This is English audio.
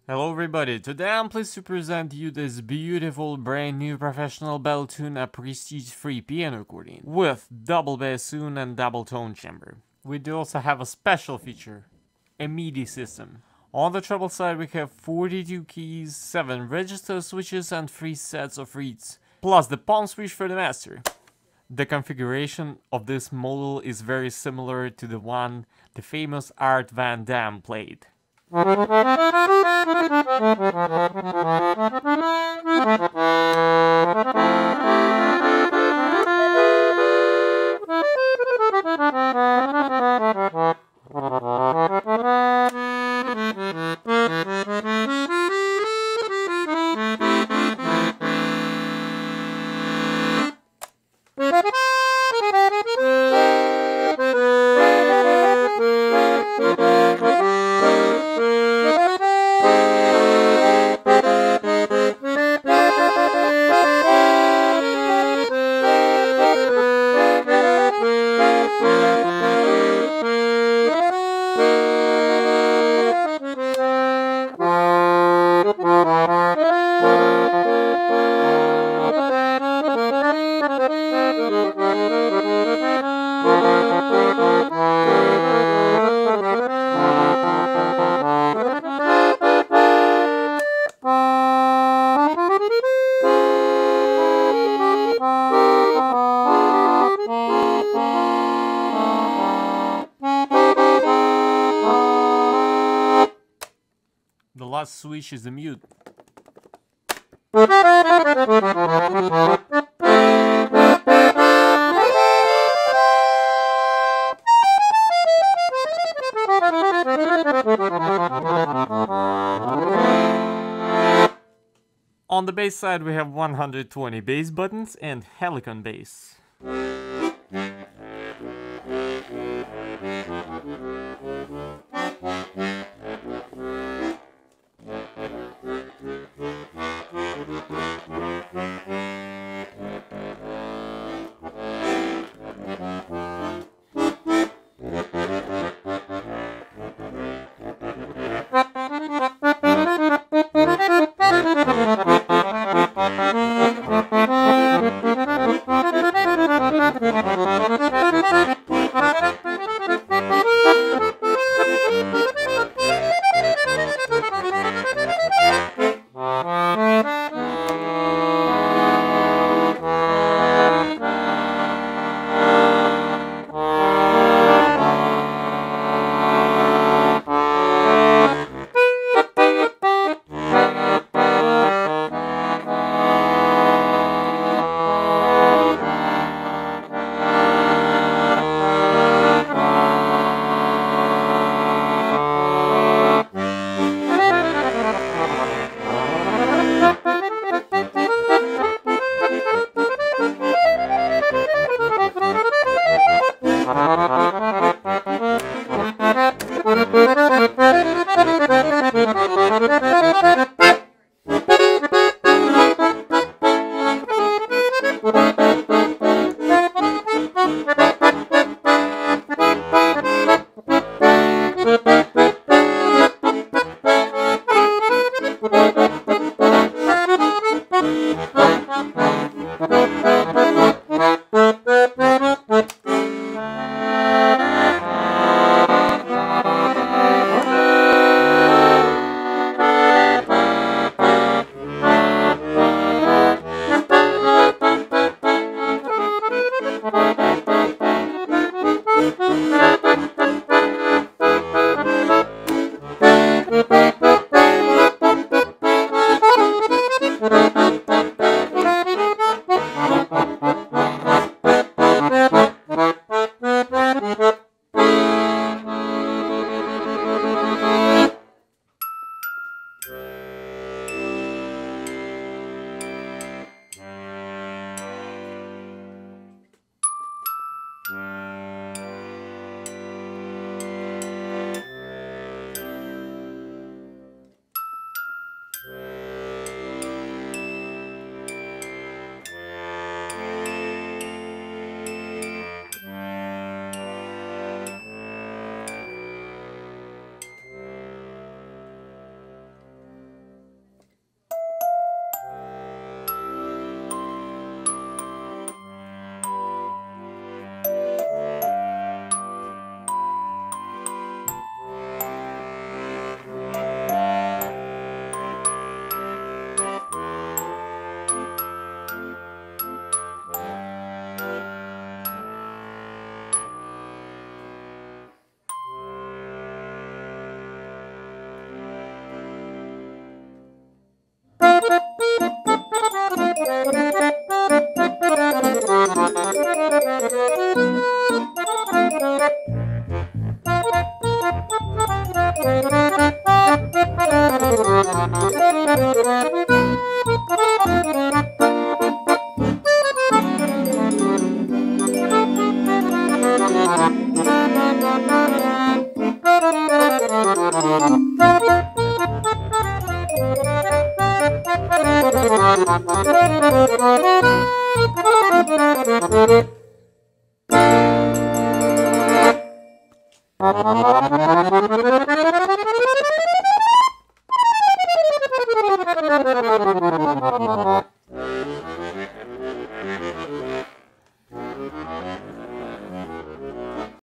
Hello everybody, today I'm pleased to present you this beautiful brand new professional Beltuna Prestige 3 piano accordion with double bassoon and double tone chamber. We do also have a special feature, a Midi system. On the treble side we have 42 keys, 7 register switches and 3 sets of reeds, plus the palm switch for the master. The configuration of this model is very similar to the one the famous Art Van Damme played. The last switch is the mute. On the bass side we have 120 bass buttons and Helikon bass.